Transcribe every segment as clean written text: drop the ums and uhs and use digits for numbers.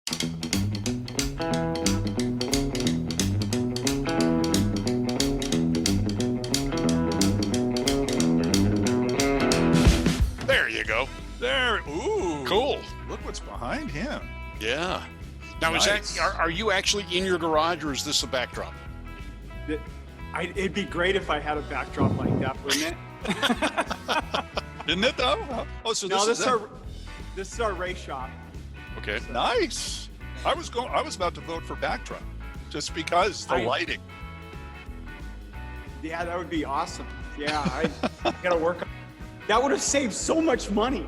There you go. There. Ooh. Cool. Look what's behind him. Yeah. Now, Nice. is that are you actually in your garage, or is this a backdrop? It'd be great if I had a backdrop like that, wouldn't it? Isn't it though? Oh, so No, this this is our race shop. Okay. nice. I was about to vote for backdrop, just because the lighting. Yeah, that would be awesome. Yeah, I gotta work on. That would have saved so much money.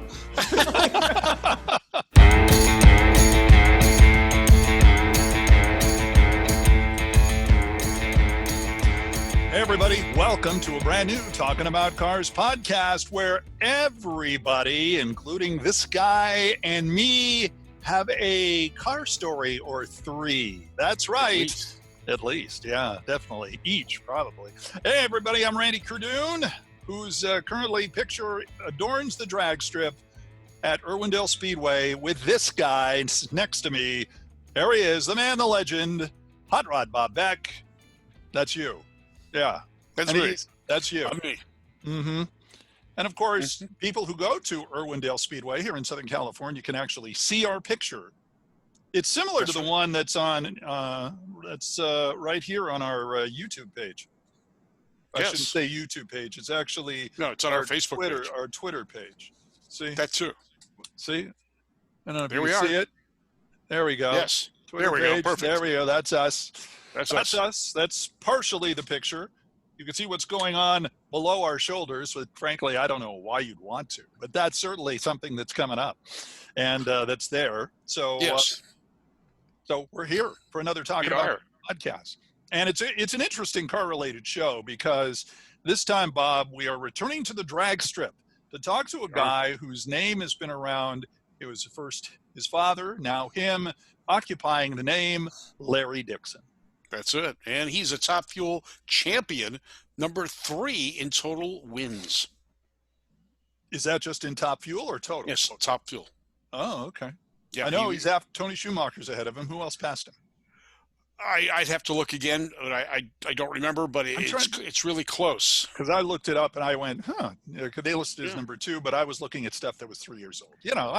Hey everybody, welcome to a brand new Talking About Cars podcast where everybody, including this guy and me, have a car story or three. That's right. At least, yeah, definitely. Each, probably. Hey everybody, I'm Randy Cardoon, whose currently picture adorns the drag strip at Irwindale Speedway with this guy next to me. There he is, the man, the legend, Hot Rod Bob Beck. That's you. Yeah. That's And me. That's you. I'm me. Mm-hmm. And of course, people who go to Irwindale Speedway here in Southern California can actually see our picture. It's similar to the one that's on, right here on our YouTube page. I shouldn't say YouTube page. It's actually No, it's on our Facebook Twitter, page. our Twitter page. See? That too. See? I don't know if There you we can are. see it. There we go. Yes. Twitter There we go. page. Perfect. There we go. That's us. That's That's us. us. That's partially the picture. You can see what's going on below our shoulders, but frankly, I don't know why you'd want to, but that's certainly something that's coming up and that's there. So, Yes. so we're here for another Talking We About are. podcast. And it's an interesting car related show because this time, Bob, we are returning to the drag strip to talk to a guy whose name has been around. It was first his father, now him, occupying the name Larry Dixon. That's it. And he's a Top Fuel champion, number 3 in total wins. Is that just in Top Fuel or total? Yes, Top Fuel. Oh, okay. Yeah, I know he's after Tony Schumacher's ahead of him. Who else passed him? I'd have to look again. But I don't remember, but it's really close. Because I looked it up and I went, huh? Because they listed as number 2, but I was looking at stuff that was 3 years old. You know,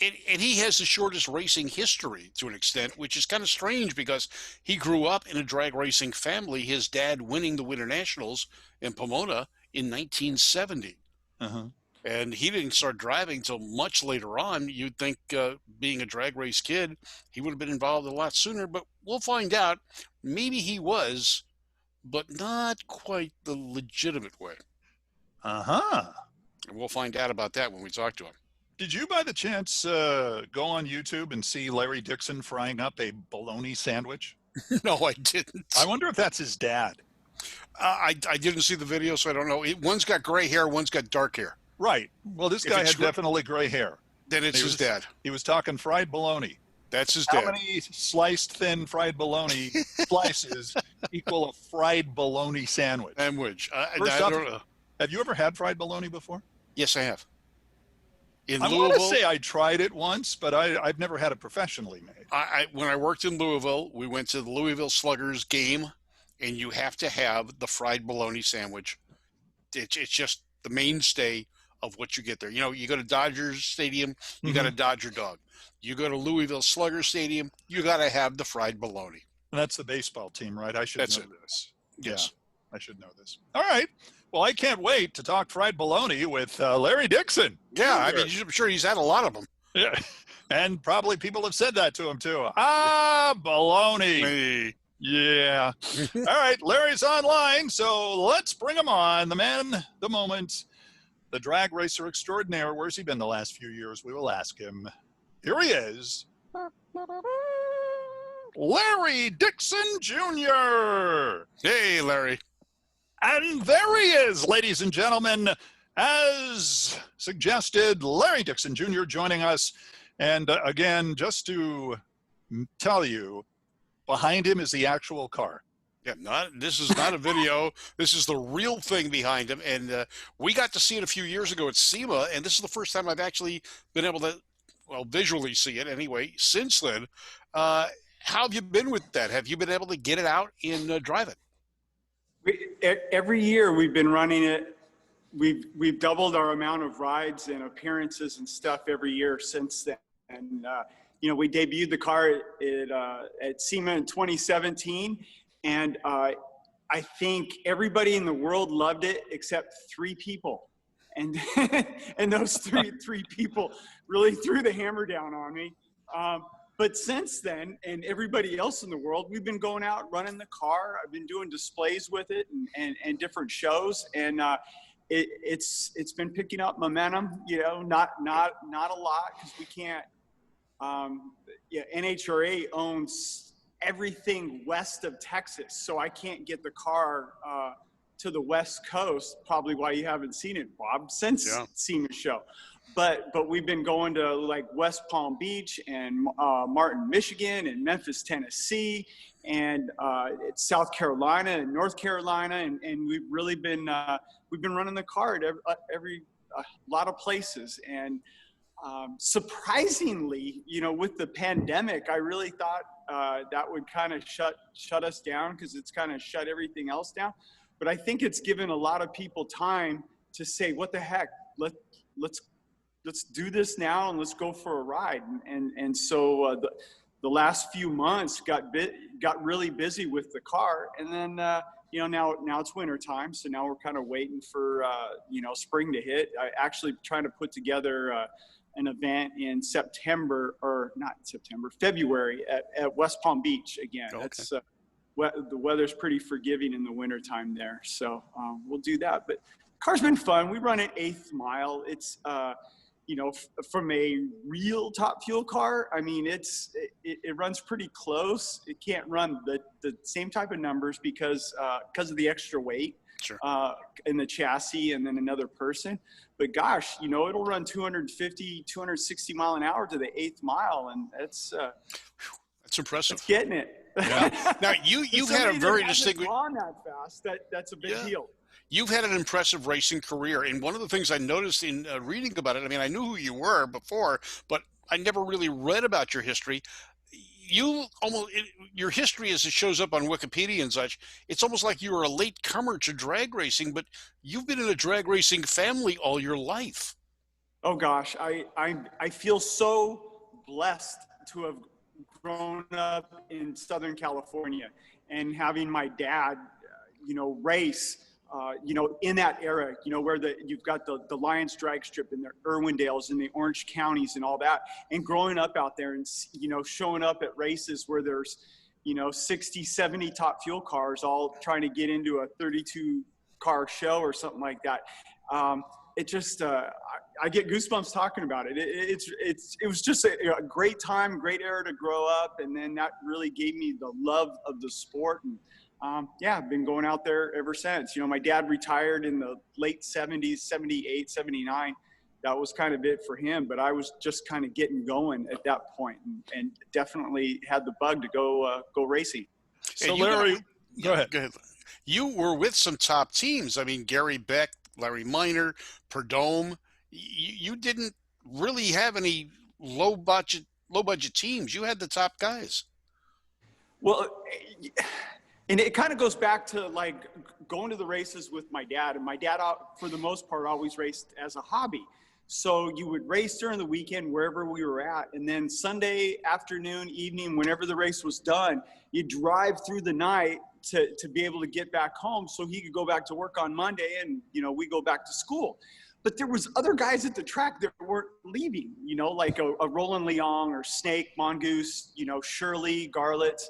And he has the shortest racing history to an extent, which is kind of strange because he grew up in a drag racing family, his dad winning the Winter Nationals in Pomona in 1970. And he didn't start driving until much later on. You'd think being a drag race kid, he would have been involved a lot sooner, but we'll find out. Maybe he was, but not quite the legitimate way. And we'll find out about that when we talk to him. Did you, by the chance, go on YouTube and see Larry Dixon frying up a bologna sandwich? No, I didn't. I wonder if that's his dad. I didn't see the video, so I don't know. One's got gray hair, one's got dark hair. Right. Well, this guy had definitely gray hair. Then it's his dad. He was talking fried bologna. That's his dad. How many sliced thin fried bologna slices equal a fried bologna sandwich? Sandwich. I First don't know. Have you ever had fried bologna before? Yes, I have. In I Louisville, want to say I tried it once, but I've never had it professionally made. when I worked in Louisville, we went to the Louisville Sluggers game, and you have to have the fried bologna sandwich. It's just the mainstay of what you get there. You know, you go to Dodgers Stadium, you got a Dodger dog. You go to Louisville Slugger Stadium, you got to have the fried bologna. And that's the baseball team, right? I should know this. Yes. Yeah, I should know this. All right. Well, I can't wait to talk fried bologna with Larry Dixon. Yeah, I mean, I'm sure he's had a lot of them. Yeah. And probably people have said that to him, too. Bologna. Hey. Yeah. All right. Larry's online, so let's bring him on. The man, the moment, the drag racer extraordinaire. Where's he been the last few years? We will ask him. Here he is. Larry Dixon Jr. Hey, Larry. And there he is, ladies and gentlemen. As suggested, Larry Dixon Jr. joining us. And again, just to tell you, behind him is the actual car. Yeah, this is not a video. This is the real thing behind him. And we got to see it a few years ago at SEMA, and this is the first time I've actually been able to well, visually see it anyway. Since then, how have you been with that? Have you been able to get it out and drive it? Every year we've been running it. We've doubled our amount of rides and appearances and stuff every year since then. And we debuted the car at SEMA in 2017, and I think everybody in the world loved it except 3 people, and and those three people really threw the hammer down on me. But since then, and everybody else in the world, we've been going out running the car. I've been doing displays with it and different shows, and it's been picking up momentum. Not a lot because we can't. NHRA owns everything west of Texas, so I can't get the car to the West Coast. Probably why you haven't seen it, Bob, since SEMA show. But we've been going to like West Palm Beach and Martin, Michigan, and Memphis, Tennessee, and South Carolina and North Carolina, and we've really been running the car at every lot of places. And surprisingly, with the pandemic, I really thought that would kind of shut us down because it's kind of shut everything else down. But I think it's given a lot of people time to say, "What the heck? Let's do this now and let's go for a ride." And so the last few months got really busy with the car, and then now it's winter time, so now we're kind of waiting for spring to hit. I actually trying to put together an event in February at West Palm Beach again. Okay. It's the weather's pretty forgiving in the winter time there, so we'll do that. But car's been fun. We run an 1/8 mile. It's from a real Top Fuel car, I mean, it runs pretty close. It can't run the same type of numbers because of the extra weight. Sure. In the chassis and then another person. But gosh, it'll run 250, 260 mile an hour to the 1/8 mile, and that's impressive. It's getting it. Yeah. Now you've had a very distinguished. Gone that fast. That's a big deal. You've had an impressive racing career, and one of the things I noticed in reading about it, I mean, I knew who you were before, but I never really read about your history. Your history as it shows up on Wikipedia and such, it's almost like you were a late comer to drag racing, but you've been in a drag racing family all your life. Oh gosh, I feel so blessed to have grown up in Southern California and having my dad, race. In that era, where you've got the Lions drag strip and the Irwindales and the Orange counties and all that, and growing up out there and, showing up at races where there's, 60, 70 Top Fuel cars all trying to get into a 32 car show or something like that. It just, I get goosebumps talking about it. It was just a great time, great era to grow up. And then that really gave me the love of the sport. And, I've been going out there ever since. My dad retired in the late 70s, 78, 79. That was kind of it for him, but I was just kind of getting going at that point, and definitely had the bug to go racing. So Larry, go ahead. You were with some top teams. I mean, Gary Beck, Larry Minor, Perdome. You didn't really have any low budget teams. You had the top guys. Well, and it kind of goes back to like going to the races with my dad. And my dad, for the most part, always raced as a hobby. So you would race during the weekend wherever we were at. And then Sunday afternoon, evening, whenever the race was done, you'd drive through the night to be able to get back home so he could go back to work on Monday and, we go back to school. But there was other guys at the track that weren't leaving, like a Roland Leong or Snake, Mongoose, Shirley, Garlett.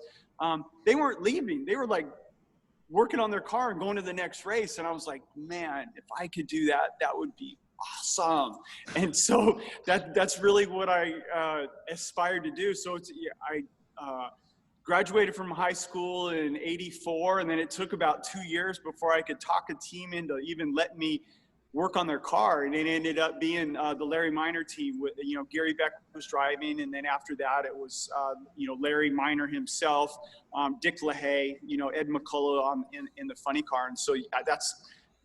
They weren't leaving. They were like working on their car and going to the next race. And I was like, man, if I could do that, that would be awesome. And so that's really what I aspired to do. So I graduated from high school in '84, and then it took about 2 years before I could talk a team into even letting me work on their car. And it ended up being the Larry Minor team with, Gary Beck was driving. And then after that, it was, Larry Minor himself, Dick LaHaye, Ed McCullough in the funny car. And so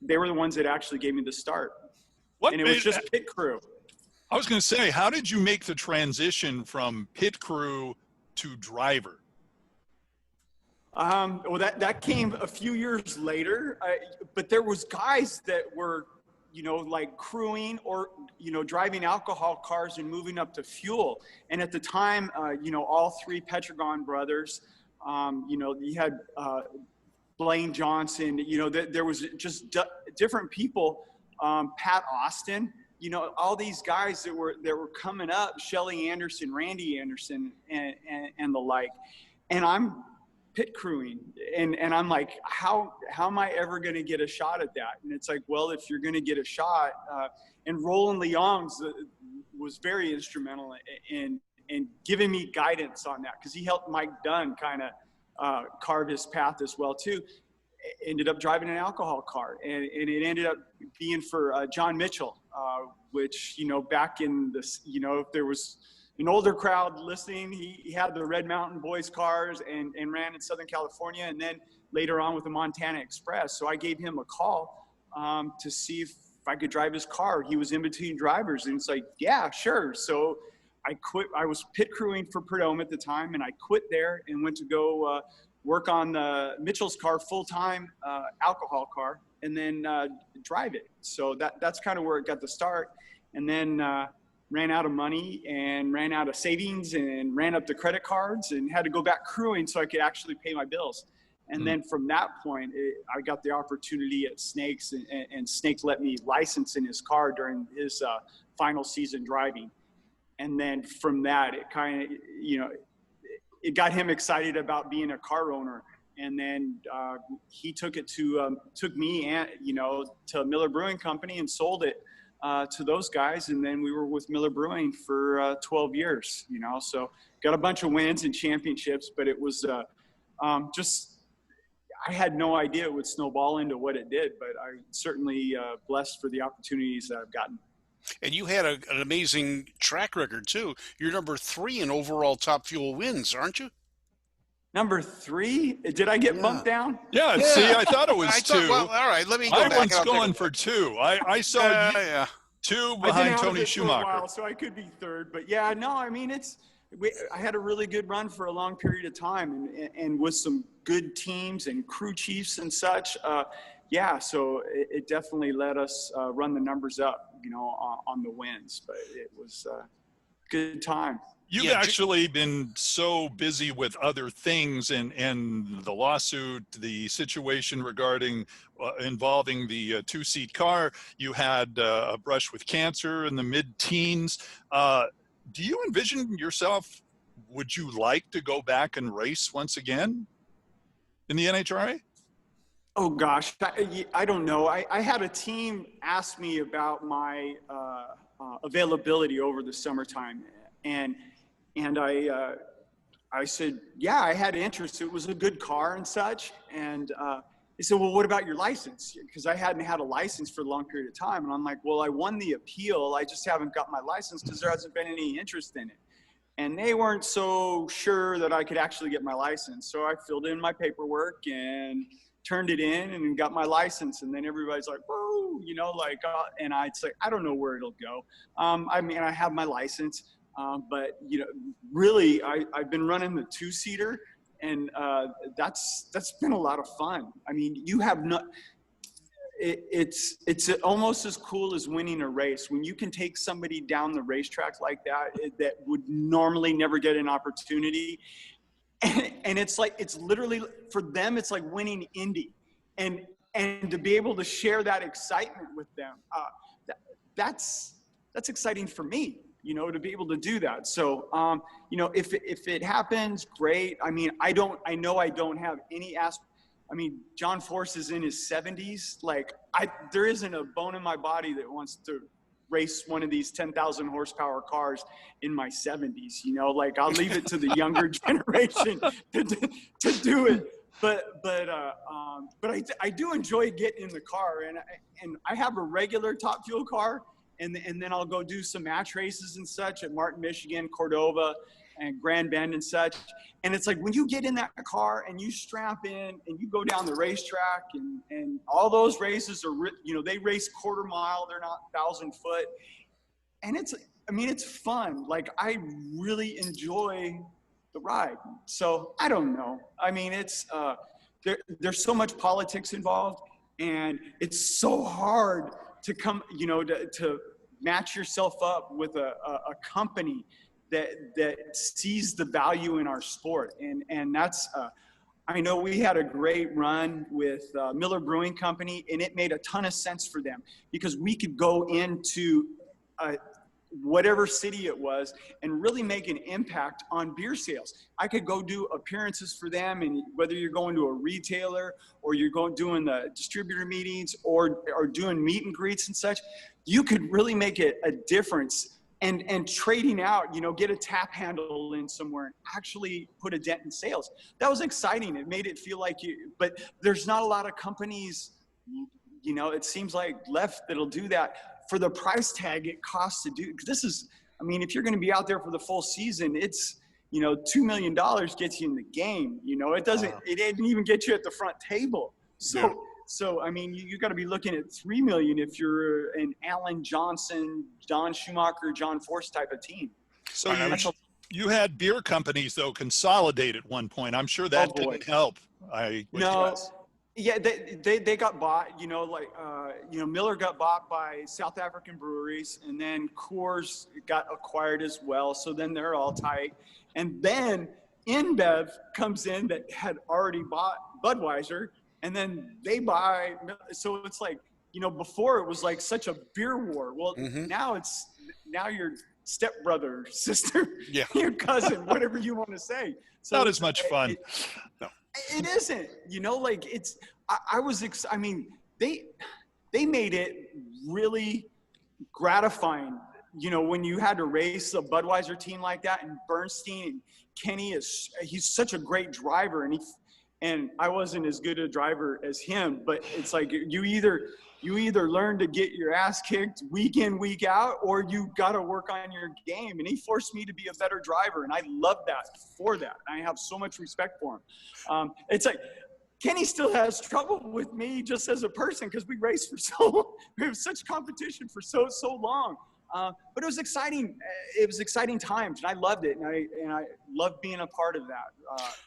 they were the ones that actually gave me the start. And it was just pit crew. I was going to say, how did you make the transition from pit crew to driver? Well, that came a few years later, but there was guys that were, like crewing or, driving alcohol cars and moving up to fuel. And at the time, all three Petragon brothers, you had Blaine Johnson, there was just different people, Pat Austin, all these guys that were coming up, Shelly Anderson, Randy Anderson, and the like. And I'm pit crewing, and I'm like, how am I ever going to get a shot at that? And it's like, well, if you're going to get a shot, and Roland Leong's was very instrumental in giving me guidance on that, because he helped Mike Dunn kind of carve his path as well too. Ended up driving an alcohol car, and it ended up being for John Mitchell, which, back in this, if there was an older crowd listening, he had the Red Mountain Boys cars and ran in Southern California, and then later on with the Montana Express. So I gave him a call to see if I could drive his car. He was in between drivers, and it's like, yeah, sure. So I quit. I was pit crewing for Prudhomme at the time, and I quit there and went to go work on Mitchell's car full-time, alcohol car, and then drive it. So that's kind of where it got the start. And then ran out of money and ran out of savings and ran up the credit cards and had to go back crewing so I could actually pay my bills. And then from that point, I got the opportunity at Snakes, and Snakes let me license in his car during his final season driving. And then from that, it kind of, it got him excited about being a car owner. And then he took me and, to Miller Brewing Company and sold it to those guys. And then we were with Miller Brewing for 12 years, so got a bunch of wins and championships, but it was I had no idea it would snowball into what it did, but I certainly blessed for the opportunities that I've gotten. And you had an amazing track record too. You're number 3 in overall Top Fuel wins, aren't you? Number 3? Did I get bumped down? Yeah, see, I thought it was 2. Well, all right, let me go I back. was going for 2. I saw you 2 behind Tony Schumacher. For a while, so I could be 3rd. But yeah, no, I mean, I had a really good run for a long period of time, and with some good teams and crew chiefs and such. So it definitely let us run the numbers up, on the wins. But it was a good time. You've actually been so busy with other things, and the lawsuit, the situation regarding involving the 2-seat car. You had a brush with cancer in the mid-teens. Do you envision yourself, would you like to go back and race once again in the NHRA? Oh gosh, I don't know. I had a team ask me about my availability over the summertime, and I said, yeah, I had interest. It was a good car and such. And they said, well, what about your license? Because I hadn't had a license for a long period of time. And I'm like, well, I won the appeal. I just haven't got my license because there hasn't been any interest in it. And they weren't so sure that I could actually get my license. So I filled in my paperwork and turned it in and got my license. And then everybody's like, whoa, and it's like, I don't know where it'll go. I mean, I have my license. But really, I've been running the 2-seater, and that's been a lot of fun. I mean, it's almost as cool as winning a race when you can take somebody down the racetrack like that that would normally never get an opportunity, and it's literally for them, it's like winning Indy, and to be able to share that excitement with them, that's exciting for me. To be able to do that. So, if it happens, great. I mean, I know I don't have any I mean, John Force is in his 70s. There isn't a bone in my body that wants to race one of these 10,000 horsepower cars in my 70s. I'll leave it to the younger generation to do it. But I do enjoy getting in the car, and I have a regular Top Fuel car. And then I'll go do some match races and such at Martin, Michigan, Cordova, and Grand Bend and such. And it's like when you get in that car and you strap in and you go down the racetrack, and all those races are, they race quarter mile. They're not 1,000 foot. And it's I mean, it's fun. Like, I really enjoy the ride. So I don't know. I mean, it's there's so much politics involved, and it's so hard to come, you know, to match yourself up with a company that sees the value in our sport. And that's, I know we had a great run with Miller Brewing Company, and it made a ton of sense for them because we could go into whatever city it was and really make an impact on beer sales. I could go do appearances for them, and whether you're going to a retailer or you're going doing the distributor meetings or doing meet and greets and such, you could really make a difference. And trading out, you know, get a tap handle in somewhere and actually put a dent in sales. That was exciting. It made it feel like you, but there's not a lot of companies, you know, it seems like left that'll do that for the price tag it costs to do. Cause this is, I mean, if you're going to be out there for the full season, it's, you know, $2 million gets you in the game. You know, it doesn't, it didn't even get you at the front table. So, yeah. So, I mean, you got to be looking at $3 million if you're an Alan Johnson, Don Schumacher, John Force type of team. So you had beer companies though consolidate at one point. I'm sure that didn't help. Yeah, they got bought. You know, like you know, Miller got bought by South African breweries, and then Coors got acquired as well. So then they're all tight, and then InBev comes in that had already bought Budweiser. And then they buy, so it's like, you know, before it was like such a beer war. Well, now your stepbrother, sister, your cousin, whatever you want to say. So not as much fun. It isn't, you know, like it's, I mean, they made it really gratifying, you know, when you had to race a Budweiser team like that, and Bernstein and Kenny he's such a great driver, and I wasn't as good a driver as him, but it's like you either learn to get your ass kicked week in, week out, or you got to work on your game. And he forced me to be a better driver, and I love that for that. I have so much respect for him. It's like Kenny still has trouble with me just as a person because we raced we have such competition for so long. But it was exciting. It was exciting times, and I loved it, and I loved being a part of that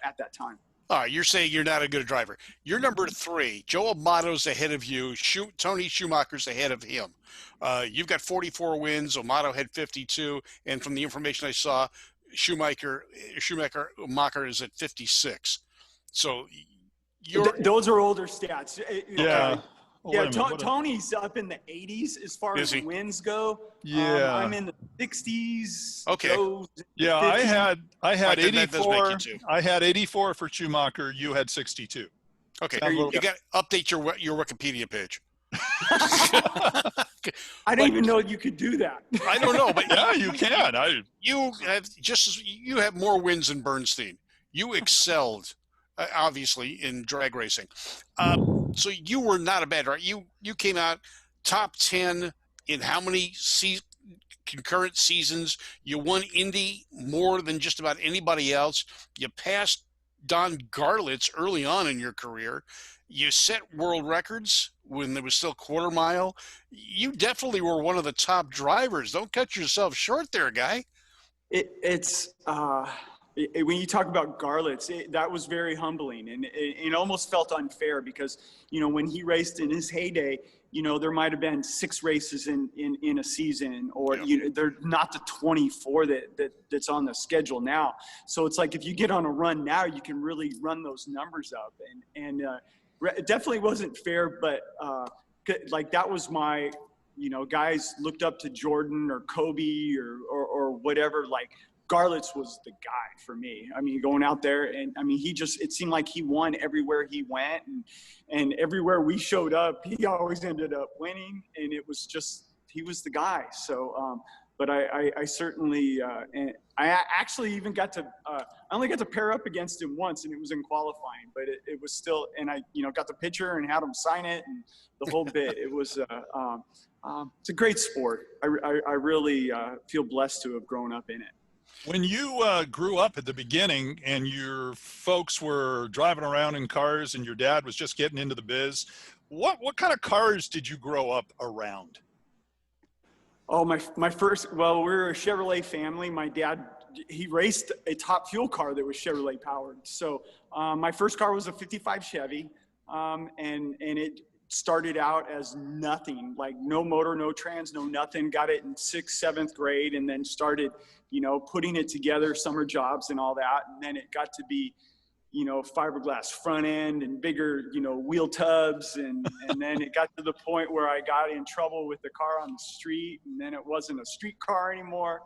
at that time. All right, you're saying you're not a good driver. You're number 3. Joe Amato's ahead of you. Tony Schumacher's ahead of him. You've got 44 wins. Amato had 52. And from the information I saw, Schumacher is at 56. So those are older stats. Yeah. Yeah, Tony's up in the 80s as far as wins go. Yeah, I'm in the 60s. Okay. Yeah, I had 84. I had 84 for Schumacher. You had 62. Okay, you got to update your Wikipedia page. I didn't even know you could do that. I don't know, but yeah, you can. You have more wins than Bernstein. You excelled. Obviously in drag racing. So you were not a bad driver. You came out top 10 in how many concurrent seasons? You won Indy more than just about anybody else. You passed Don Garlitz early on in your career. You set world records when there was still quarter mile. You definitely were one of the top drivers. Don't cut yourself short there, guy. When you talk about Garlitz, that was very humbling, and it almost felt unfair because, you know, when he raced in his heyday, you know, there might have been 6 races in a season, or you know, they're not the 24 that's on the schedule now. So it's like if you get on a run now, you can really run those numbers up, and it definitely wasn't fair, but like that was my, you know, guys looked up to Jordan or Kobe or whatever, like. Garlitz was the guy for me. I mean, going out there, and I mean, it seemed like he won everywhere he went, and everywhere we showed up, he always ended up winning, and it was just, he was the guy. So, but I certainly, and I actually even got to, I only got to pair up against him once, and it was in qualifying, but it was still, and I, you know, got the picture and had him sign it and the whole bit. It was, it's a great sport. I really feel blessed to have grown up in it. When you grew up at the beginning and your folks were driving around in cars and your dad was just getting into the biz, what kind of cars did you grow up around? Oh, my first, well, we were a Chevrolet family. My dad, he raced a Top Fuel car that was Chevrolet powered. So my first car was a 55 Chevy, and it started out as nothing, like no motor, no trans, no nothing. Got it in 6th, 7th grade, and then started, putting it together, summer jobs and all that. And then it got to be, fiberglass front end and bigger, wheel tubs. And then it got to the point where I got in trouble with the car on the street, and then it wasn't a street car anymore.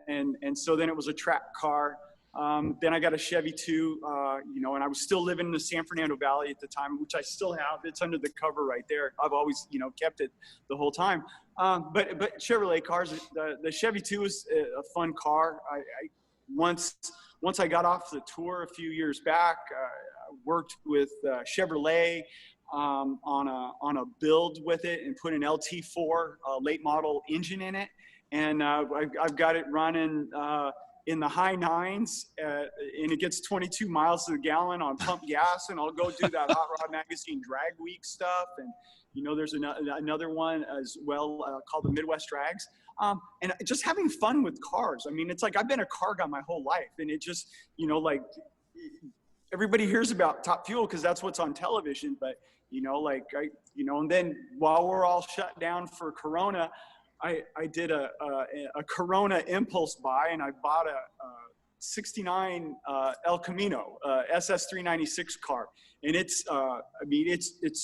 And so then it was a track car. Then I got a Chevy too, and I was still living in the San Fernando Valley at the time, which I still have. It's under the cover right there. I've always, kept it the whole time. But Chevrolet cars, the Chevy 2 is a fun car. Once I got off the tour a few years back, I worked with Chevrolet on a build with it and put an LT4 late model engine in it. And I've got it running in the high 9s, and it gets 22 miles to the gallon on pump gas. And I'll go do that Hot Rod Magazine Drag Week stuff. And, there's another one as well called the Midwest Drags. And just having fun with cars. I mean, it's like I've been a car guy my whole life, and it just, everybody hears about Top Fuel because that's what's on television. But, and then while we're all shut down for Corona, I did a Corona impulse buy, and I bought a 69 El Camino SS396 car. And it's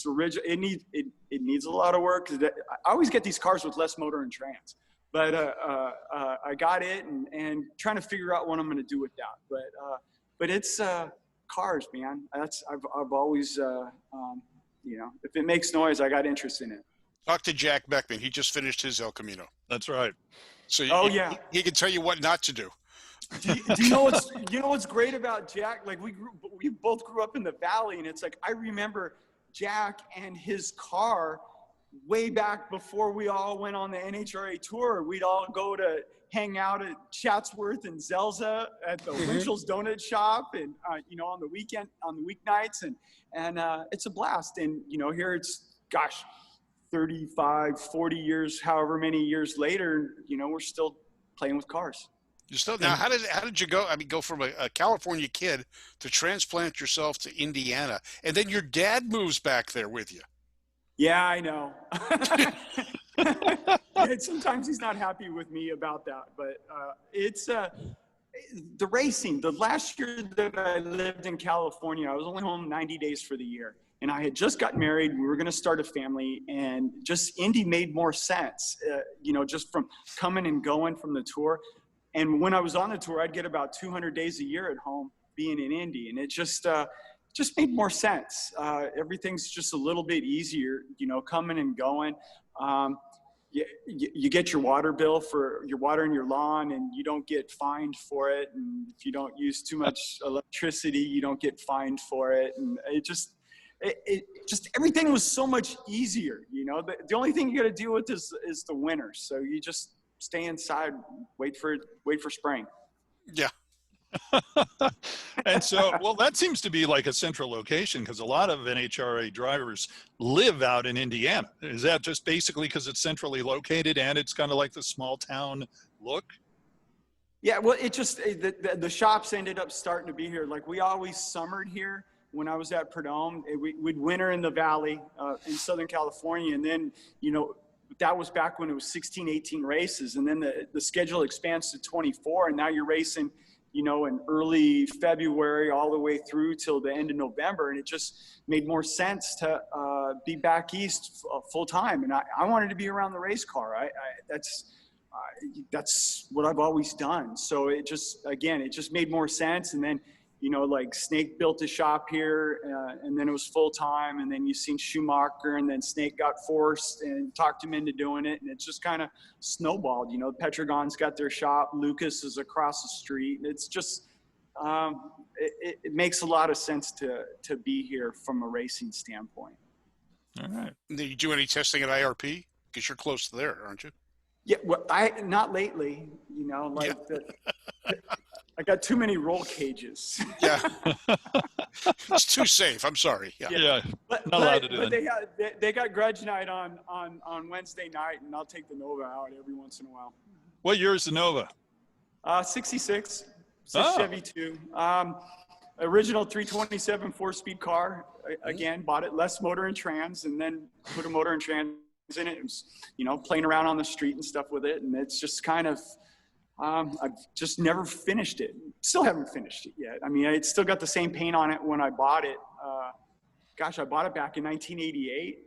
original. It needs a lot of work. I always get these cars with less motor and trans. But I got it and trying to figure out what I'm going to do with that. But it's cars, man. I've always if it makes noise, I got interest in it. Talk to Jack Beckman. He just finished his El Camino. That's right. So yeah, he can tell you what not to do. Do you know what's great about Jack? Like we both grew up in the Valley, and it's like I remember Jack and his car way back before we all went on the NHRA tour. We'd all go to hang out at Chatsworth and Zelza at the Winchell's Donut Shop, and on the weeknights, and it's a blast. And here it's 35, 40 years, however many years later, we're still playing with cars. Now, how did you go? I mean, go from a California kid to transplant yourself to Indiana, and then your dad moves back there with you. Yeah, I know. Sometimes he's not happy with me about that, but it's the racing. The last year that I lived in California, I was only home 90 days for the year, and I had just gotten married. We were going to start a family, and just Indy made more sense. Just from coming and going from the tour. And when I was on the tour, I'd get about 200 days a year at home being in Indy. And it just made more sense. Everything's just a little bit easier, coming and going. You get your water bill for your water in your lawn, and you don't get fined for it. And if you don't use too much electricity, you don't get fined for it. And it just everything was so much easier. The only thing you got to deal with is the winter. So you just stay inside, wait for spring. Yeah. And so, well, that seems to be like a central location because a lot of NHRA drivers live out in Indiana. Is that just basically because it's centrally located and it's kind of like the small town look? Yeah, well, it just, the shops ended up starting to be here. Like we always summered here when I was at Prudhomme. We'd winter in the Valley in Southern California. And then, that was back when it was 16, 18 races. And then the schedule expands to 24. And now you're racing, in early February all the way through till the end of November. And it just made more sense to be back east full time. And I wanted to be around the race car. That's what I've always done. So it just made more sense. And then, like Snake built a shop here, and then it was full time. And then you seen Schumacher, and then Snake got forced and talked him into doing it. And it just kind of snowballed. Petragon's got their shop. Lucas is across the street. It's just, it makes a lot of sense to be here from a racing standpoint. All right. Do you do any testing at IRP? Because you're close to there, aren't you? Yeah, well, not lately. I got too many roll cages. Yeah. It's too safe. I'm sorry. Yeah. Yeah. Not allowed to do but that. they got grudge night on Wednesday night, and I'll take the Nova out every once in a while. What year is the Nova? 66. It's a Oh. Chevy 2. Original 327 4-speed car. Again, bought it less motor and trans, and then put a motor and trans in it. It was, playing around on the street and stuff with it, and it's just kind of. I've just never finished it. Still haven't finished it yet. I mean, it's still got the same paint on it when I bought it. I bought it back in 1988,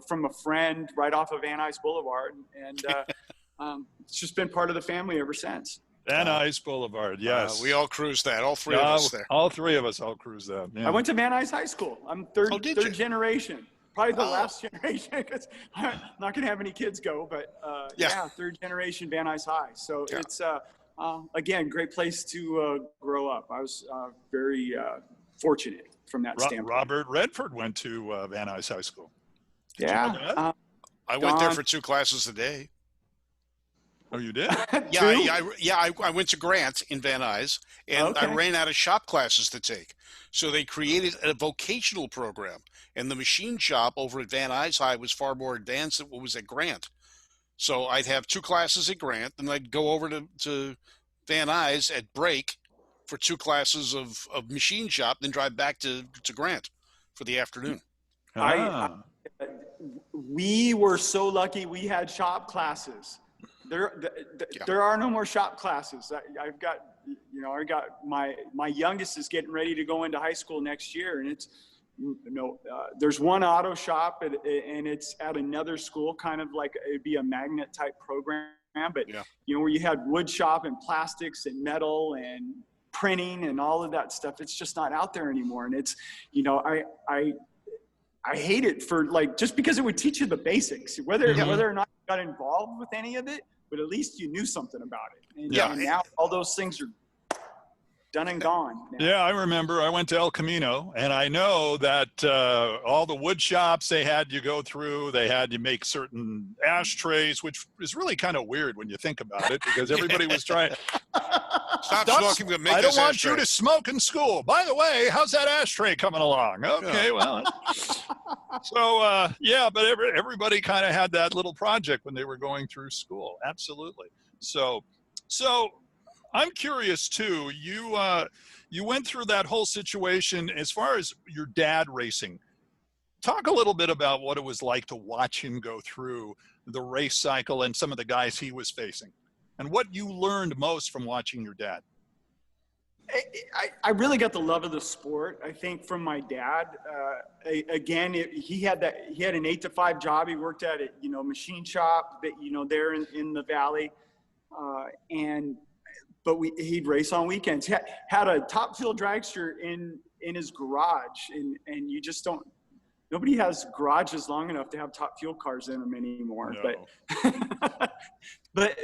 from a friend right off of Van Nuys Boulevard, and it's just been part of the family ever since. Van Nuys Boulevard, yes. We all cruised that. All three of us there. All three of us all cruised that. Yeah. I went to Van Nuys High School. I'm third you? generation. Probably the last generation, because I'm not going to have any kids go, but third generation Van Nuys High. So it's, again, great place to grow up. I was very fortunate from that standpoint. Robert Redford went to Van Nuys High School. Yeah. I went there for 2 classes a day. Oh, you did? I went to Grant in Van Nuys, and I ran out of shop classes to take. So they created a vocational program, and the machine shop over at Van Nuys High was far more advanced than what was at Grant. So I'd have 2 classes at Grant, then I'd go over to Van Nuys at break for 2 classes of machine shop, then drive back to Grant for the afternoon. We were so lucky we had shop classes. There are no more shop classes. I've got, I got my youngest is getting ready to go into high school next year, and it's, there's one auto shop and it's at another school, kind of like it'd be a magnet type program, but where you had wood shop and plastics and metal and printing and all of that stuff, it's just not out there anymore. And it's, I hate it for just because it would teach you the basics, whether or not you got involved with any of it, but at least you knew something about it. And now all those things are done and gone now. Yeah, I remember I went to El Camino, and I know that all the wood shops they had you go through, they had you make certain ashtrays, which is really kind of weird when you think about it, because everybody was trying. Stop smoking, but make I this don't want ashtray. you to smoke in school. By the way, how's that ashtray coming along? Okay, well. So, but everybody kind of had that little project when they were going through school. Absolutely. So I'm curious too. You went through that whole situation as far as your dad racing. Talk a little bit about what it was like to watch him go through the race cycle and some of the guys he was facing, and what you learned most from watching your dad. I really got the love of the sport, I think, from my dad. Again, he had an 8 to 5 job. He worked at a machine shop that there in the valley, but he'd race on weekends. He had a Top Fuel dragster in his garage, and you just don't. Nobody has garages long enough to have Top Fuel cars in them anymore. No. But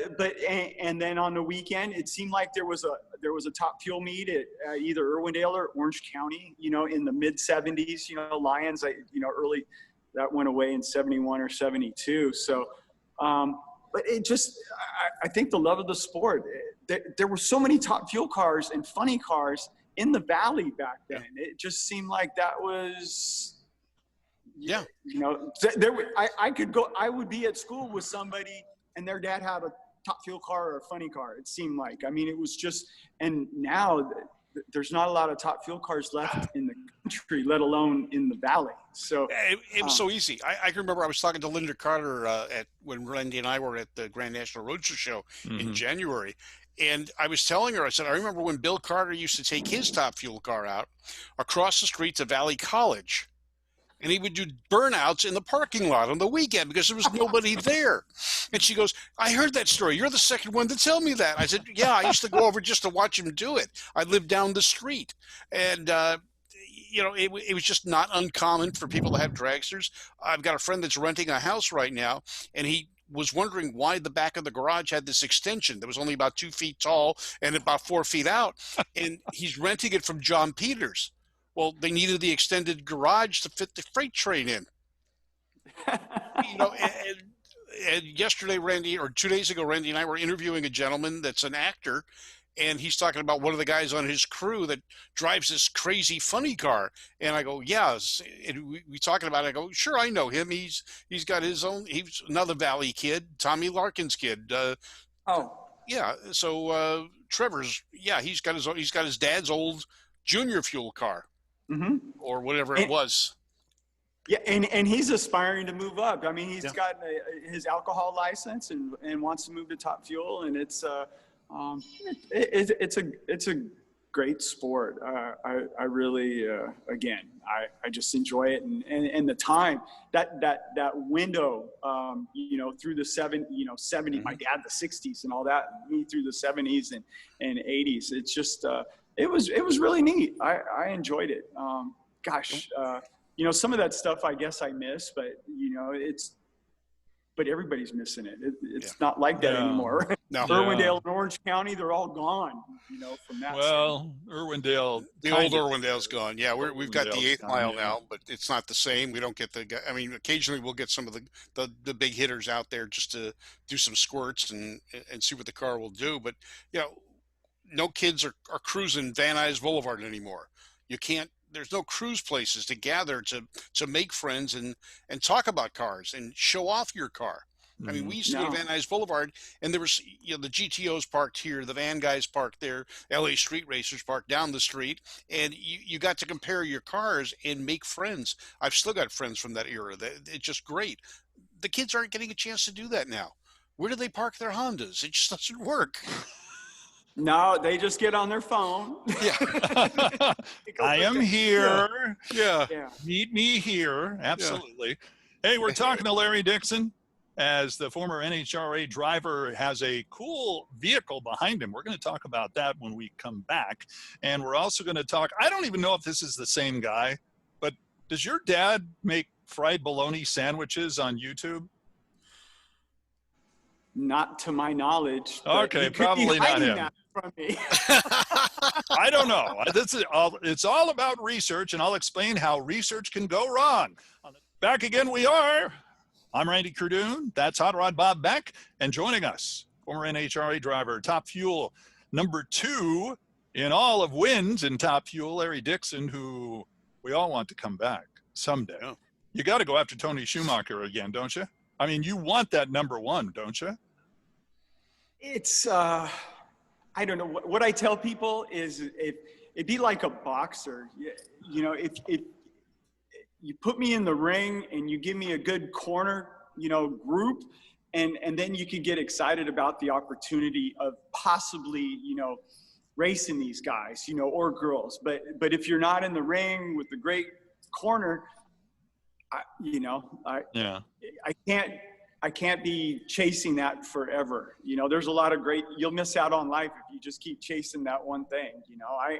and then on the weekend, it seemed like there was a Top Fuel meet at either Irwindale or Orange County. In the mid '70s. Lions. Early that went away in '71 or '72. So, but it just I think the love of the sport. There were so many Top Fuel cars and funny cars in the valley back then. It just seemed like that was. I could go. I would be at school with somebody, and their dad had a Top Fuel car or a funny car. It seemed like. I mean, it was just. And now there's not a lot of Top Fuel cars left in the country, let alone in the valley. So it was so easy. I can remember I was talking to Linda Carter when Randy and I were at the Grand National Roadster Show in January. And I was telling her, I said, I remember when Bill Carter used to take his Top Fuel car out across the street to Valley College. And he would do burnouts in the parking lot on the weekend because there was nobody there. And she goes, I heard that story. You're the second one to tell me that. I said, yeah, I used to go over just to watch him do it. I lived down the street. And, it was just not uncommon for people to have dragsters. I've got a friend that's renting a house right now, and he was wondering why the back of the garage had this extension that was only about 2 feet tall and about 4 feet out. And he's renting it from John Peters. Well, they needed the extended garage to fit the freight train in. And yesterday, 2 days ago, Randy and I were interviewing a gentleman that's an actor, and he's talking about one of the guys on his crew that drives this crazy funny car. And I go, yeah. And we talking about it. I go, sure, I know him. He's got his own. He's another Valley kid, Tommy Larkin's kid. Oh, Yeah. So Trevor's, yeah, he's got his dad's old Junior Fuel car, mm-hmm. or whatever it was. Yeah, and he's aspiring to move up. I mean, he's Yeah. got his alcohol license and wants to move to Top Fuel, and it's a great sport. I really again I just enjoy it, and the time that window, through the 70s, Mm-hmm. my dad the 60s and all that, me through the 70s and 80s. It's just it was really neat. I enjoyed it. Some of that stuff I guess I miss, but but everybody's missing it. It's not like that anymore. No. Irwindale and Orange County, they're all gone, from that. Well, Irwindale. The old Irwindale's gone. Yeah, we've got the 8th mile yeah. now, but it's not the same. We don't get occasionally we'll get some of the big hitters out there just to do some squirts and see what the car will do. But, no kids are cruising Van Nuys Boulevard anymore. You can't. There's no cruise places to gather to make friends and talk about cars and show off your car. I mean, we used to go to Van Nuys Boulevard, and there was, the GTOs parked here, the van guys parked there, LA Street Racers parked down the street, and you got to compare your cars and make friends. I've still got friends from that era. It's just great. The kids aren't getting a chance to do that now. Where do they park their Hondas? It just doesn't work. No, they just get on their phone. Yeah. I am here. Yeah. Meet me here. Absolutely. Hey, we're talking to Larry Dixon, as the former NHRA driver has a cool vehicle behind him. We're going to talk about that when we come back. And we're also going to talk, I don't even know if this is the same guy, but does your dad make fried bologna sandwiches on YouTube? Not to my knowledge. Okay, probably not him. That from me. I don't know. It's all about research, and I'll explain how research can go wrong. Back again we are. I'm Randy Cardoon. That's Hot Rod Bob Beck. And joining us, former NHRA driver, Top Fuel #2 in all of wins in Top Fuel, Larry Dixon, who we all want to come back someday. Yeah. You got to go after Tony Schumacher again, don't you? I mean, you want that #1, don't you? It's, I don't know. What I tell people is it'd be like a boxer. If you put me in the ring and you give me a good corner, group, and then you can get excited about the opportunity of possibly, racing these guys, or girls. But if you're not in the ring with the great corner, I can't be chasing that forever. There's a lot of you'll miss out on life if you just keep chasing that one thing. I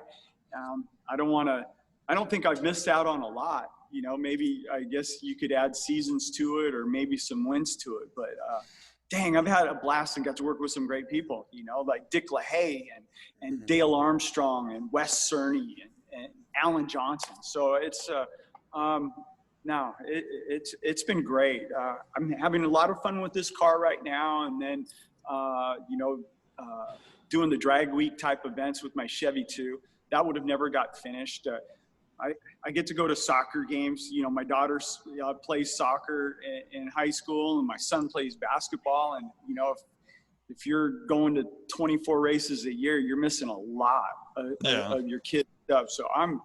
don't think I've missed out on a lot. Maybe I guess you could add seasons to it or maybe some wins to it. But dang, I've had a blast and got to work with some great people, like Dick LaHaye and Dale Armstrong and Wes Cerny and Alan Johnson. So it's, no, it's been great. I'm having a lot of fun with this car right now. And then, doing the drag week type events with my Chevy too. That would have never got finished. I get to go to soccer games. My daughter plays soccer in high school, and my son plays basketball. And if you're going to 24 races a year, you're missing a lot of your kids' stuff. So I'm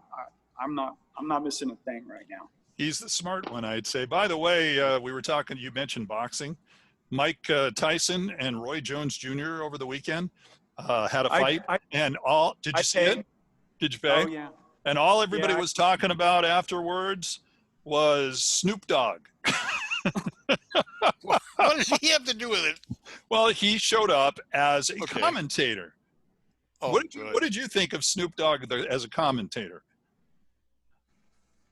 not missing a thing right now. He's the smart one, I'd say. By the way, we were talking, you mentioned boxing. Mike Tyson and Roy Jones Jr. over the weekend had a fight. Did you see it? Did you pay? Oh, yeah. And all everybody was talking about afterwards was Snoop Dogg. What does he have to do with it? Well, he showed up as a commentator. Oh, what did you think of Snoop Dogg as a commentator?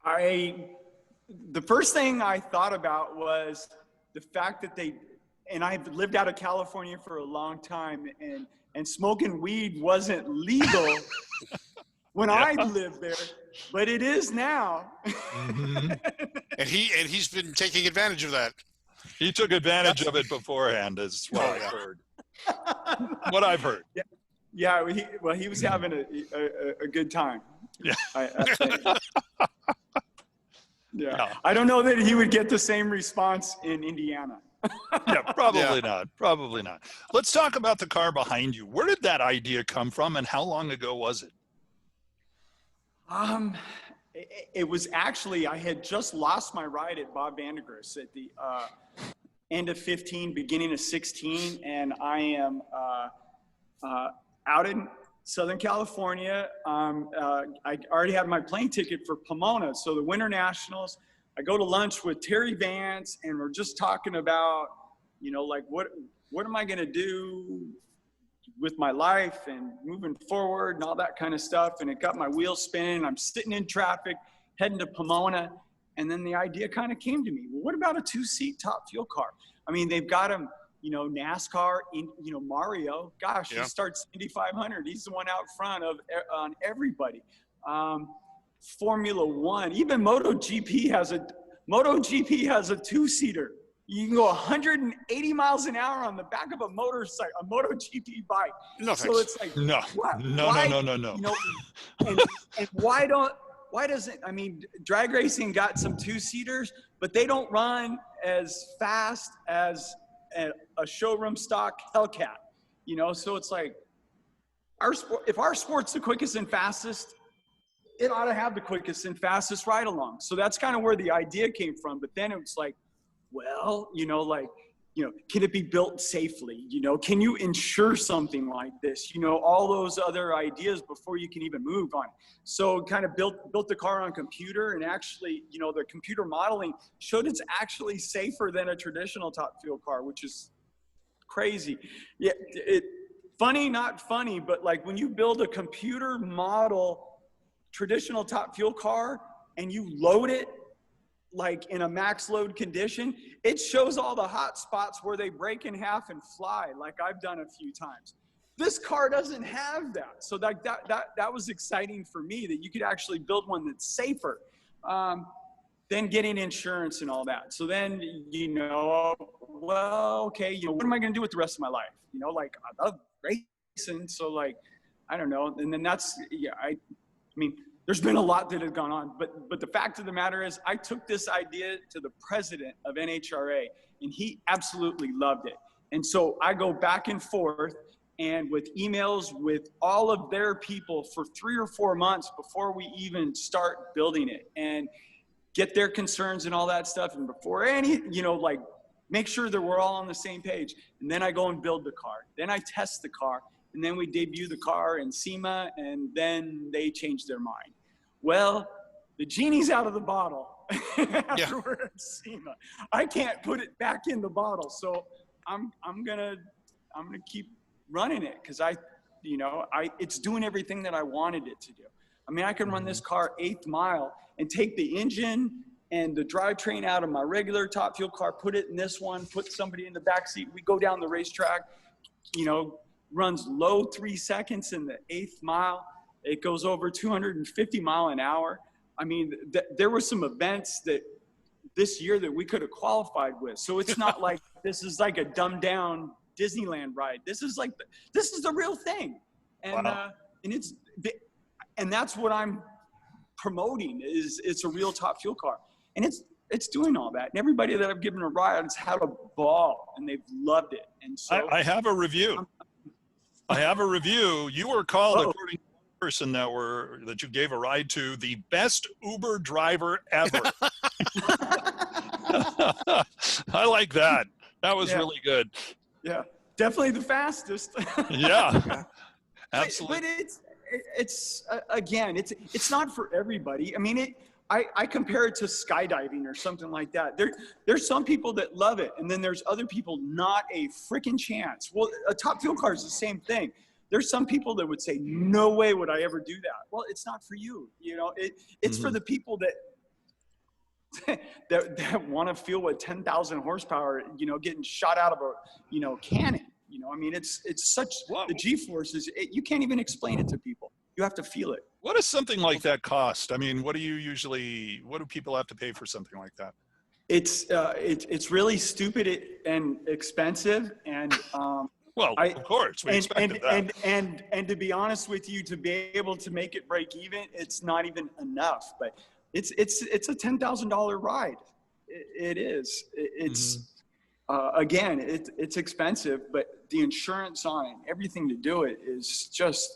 The first thing I thought about was the fact that and I've lived out of California for a long time, and smoking weed wasn't legal when I lived there, but it is now. Mm-hmm. And he's been taking advantage of that. He took advantage of it beforehand, is what I've heard. What I've heard. Yeah, he was having a good time. Yeah. I think. Yeah. Yeah. I don't know that he would get the same response in Indiana. Yeah, probably Yeah. not. Probably not. Let's talk about the car behind you. Where did that idea come from, and how long ago was it? It was actually, I had just lost my ride at Bob Vandergris at the end of 15, beginning of 16, and I am out in Southern California. I already had my plane ticket for Pomona, so the Winter Nationals. I go to lunch with Terry Vance, and we're just talking about, like what am I going to do with my life and moving forward and all that kind of stuff. And it got my wheels spinning. I'm sitting in traffic, heading to Pomona. And then the idea kind of came to me. Well, what about a 2-seat Top Fuel car? I mean, they've got them, NASCAR, Mario. Gosh, Yeah. he starts Indy 500. He's the one out front on everybody. Formula One, even MotoGP has a 2-seater. You can go 180 miles an hour on the back of a motorcycle, a MotoGP bike. No, So thanks. it's like, No, what? no, Why, no, no, no, no. And why doesn't, I mean, drag racing got some 2-seaters, but they don't run as fast as a showroom stock Hellcat, So it's like, if our sport's the quickest and fastest, it ought to have the quickest and fastest ride along. So that's kind of where the idea came from. But then it was like, well, can it be built safely? Can you insure something like this? All those other ideas before you can even move on. So kind of built the car on computer, and actually, the computer modeling showed it's actually safer than a traditional Top Fuel car, which is crazy. Yeah, funny, not funny, but like when you build a computer model traditional Top Fuel car and you load it like in a max load condition, it shows all the hot spots where they break in half and fly, like I've done a few times. This car doesn't have that. So that was exciting for me, that you could actually build one that's safer than getting insurance and all that. So then, well, okay, what am I going to do with the rest of my life? Like I love racing. So like, I don't know. And then that's, I mean, there's been a lot that has gone on, but the fact of the matter is I took this idea to the president of NHRA, and he absolutely loved it. And so I go back and forth and with emails with all of their people for 3 or 4 months before we even start building it, and get their concerns and all that stuff. And before like make sure that we're all on the same page. And then I go and build the car. Then I test the car. And then we debut the car in SEMA, and then they change their mind. Well, the genie's out of the bottle after we're at SEMA. I can't put it back in the bottle, so I'm gonna keep running it, because it's doing everything that I wanted it to do. I mean, I can run this car 8th mile and take the engine and the drivetrain out of my regular Top Fuel car, put it in this one, put somebody in the back seat. We go down the racetrack, runs low 3 seconds in the 8th mile. It goes over 250 mile an hour. I mean, there were some events that this year that we could have qualified with. So it's not like this is like a dumbed down Disneyland ride. This is the real thing. And, wow. And that's what I'm promoting, is it's a real Top Fuel car. And it's doing all that. And everybody that I've given a ride has had a ball, and they've loved it. And so I have a review. You were called, according to one person that you gave a ride to, the best Uber driver ever. I like that. That was really good. Yeah, definitely the fastest. Yeah, absolutely. But it's again, it's not for everybody. I mean, I compare it to skydiving or something like that. There's some people that love it, and then there's other people, not a freaking chance. Well, a Top Fuel car is the same thing. There's some people that would say, no way would I ever do that. Well, it's not for you. It's for the people that want to feel what 10,000 horsepower, getting shot out of a, cannon. I mean, it's such, the G-forces, you can't even explain it to people. You have to feel it. What does something like that cost? I mean, what do people have to pay for something like that? It's really stupid and expensive. And Well, of course, we expected that. And to be honest with you, to be able to make it break even, it's not even enough. But it's a $10,000 ride. It is. It's again, it's expensive, but the insurance on it, everything to do it is just.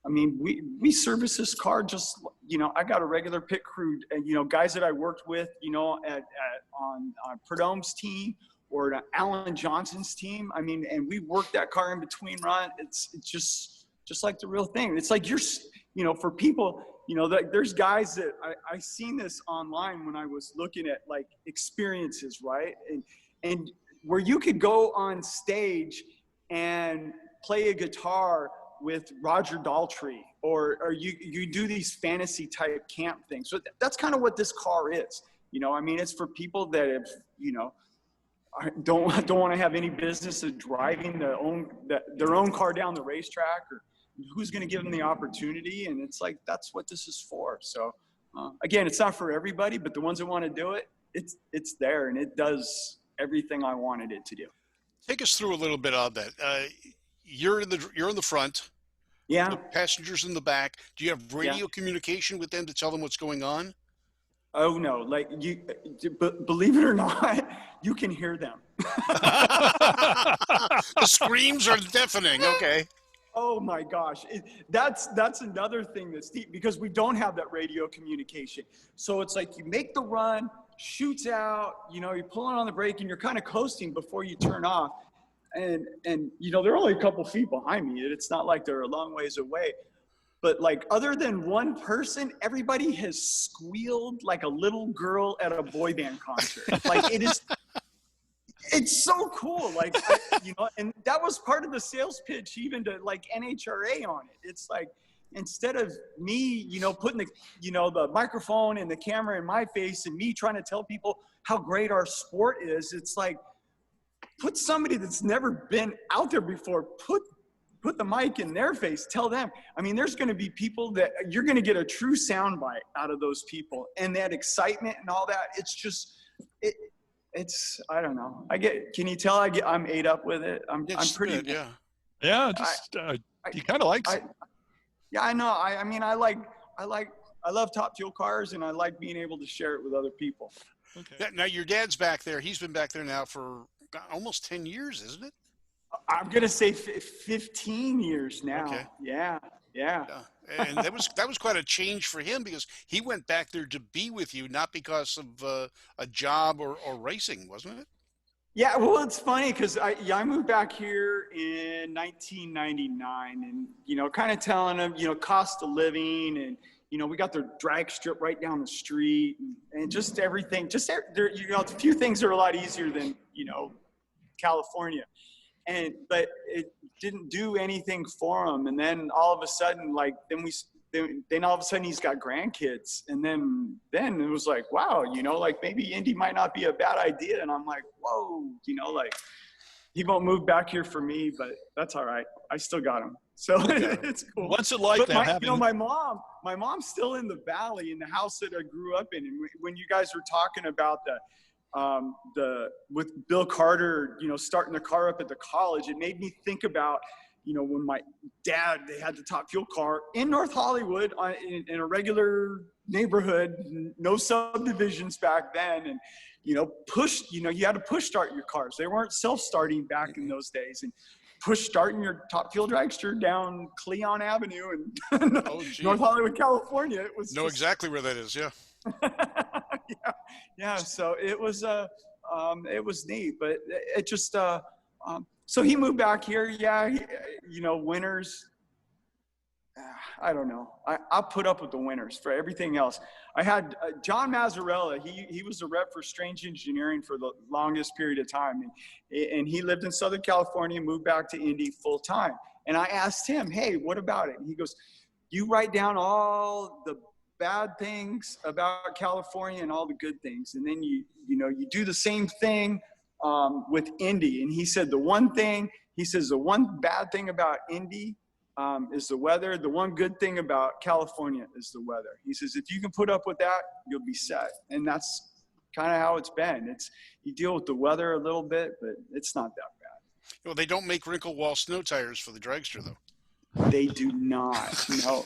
I mean, we service this car just, you know, I got a regular pit crew, and, you know, guys that I worked with, you know, on Perdome's team or Alan Johnson's team. I mean, and we worked that car in between run. It's just like the real thing. It's like you know, for people, you know, there's guys that I seen this online when I was looking at like experiences, right? And where you could go on stage and play a guitar with Roger Daltrey, or you do these fantasy type camp things. So that's kind of what this car is. You know, I mean, it's for people that have, you know, don't want to have any business of driving their own car down the racetrack, or who's going to give them the opportunity. And it's like, that's what this is for. So again, it's not for everybody, but the ones that want to do it, it's there, and it does everything I wanted it to do. Take us through a little bit of that. You're in the front. Yeah. The passengers in the back. Do you have radio communication with them to tell them what's going on? Oh no! Like believe it or not, you can hear them. The screams are deafening. Okay. Oh my gosh, that's another thing that's deep, because we don't have that radio communication. So it's like you make the run, shoots out, you know, you're pulling on the brake and you're kind of coasting before you turn off. And you know, they're only a couple feet behind me. It's not like they're a long ways away. But like, other than one person, everybody has squealed like a little girl at a boy band concert. Like, it's so cool. Like, you know, and that was part of the sales pitch, even to like NHRA on it. It's like, instead of me, you know, putting the microphone and the camera in my face and me trying to tell people how great our sport is, it's like, put somebody that's never been out there before, put the mic in their face, tell them. I mean, there's going to be people that you're going to get a true soundbite out of those people, and that excitement and all that. It's just, it's, I don't know. Can you tell I'm ate up with it? I'm pretty good, yeah. Yeah. He kind of likes it. Yeah, I know. I mean, I love Top Fuel cars, and I like being able to share it with other people. Okay. Now your dad's back there. He's been back there now for almost 10 years, isn't it? I'm going to say 15 years now. Okay. Yeah. And that was quite a change for him, because he went back there to be with you, not because of a job or racing, wasn't it? Yeah, well, it's funny because I moved back here in 1999, and, you know, kind of telling him, you know, cost of living, and, you know, we got the drag strip right down the street, and just everything, there, you know, a few things are a lot easier than, you know, California. But it didn't do anything for him. And then all of a sudden, like, then all of a sudden he's got grandkids. And then it was like, wow, you know, like, maybe Indy might not be a bad idea. And I'm like, whoa, you know, like, he won't move back here for me, but that's all right. I still got him. So it's cool. What's it like that? You know, my mom's still in the valley, in the house that I grew up in. And when you guys were talking about with Bill Carter, you know, starting the car up at the college, it made me think about, you know, when my dad, they had the Top Fuel car in North Hollywood in a regular neighborhood, no subdivisions back then. And, you know, you had to push start your cars. They weren't self-starting back in those days. And push starting your Top Fuel dragster down Cleon Avenue in North Hollywood, California. It was exactly where that is. Yeah. Yeah. So it was neat, but it just, so he moved back here. Yeah. You know, winters, I don't know. I'll put up with the winters for everything else. I had John Mazzarella. He was a rep for Strange Engineering for the longest period of time. And he lived in Southern California, moved back to Indy full time. And I asked him, hey, what about it? And he goes, you write down all the bad things about California and all the good things. And then you do the same thing with Indy. And he said, the one bad thing about Indy is the weather. The one good thing about California is the weather. He says, if you can put up with that, you'll be set. And that's kind of how it's been. You deal with the weather a little bit, but it's not that bad. Well, they don't make wrinkle wall snow tires for the dragster, though. They do not. No.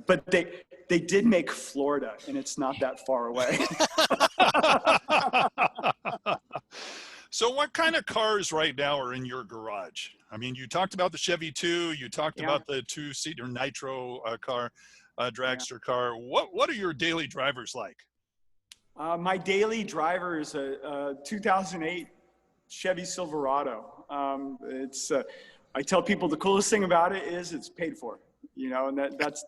But they did make Florida, and it's not that far away. So what kind of cars right now are in your garage? I mean, you talked about the Chevy 2, you talked about the 2-seater Nitro car, dragster car. What are your daily drivers like? My daily driver is a 2008 Chevy Silverado. I tell people the coolest thing about it is it's paid for, you know, and that's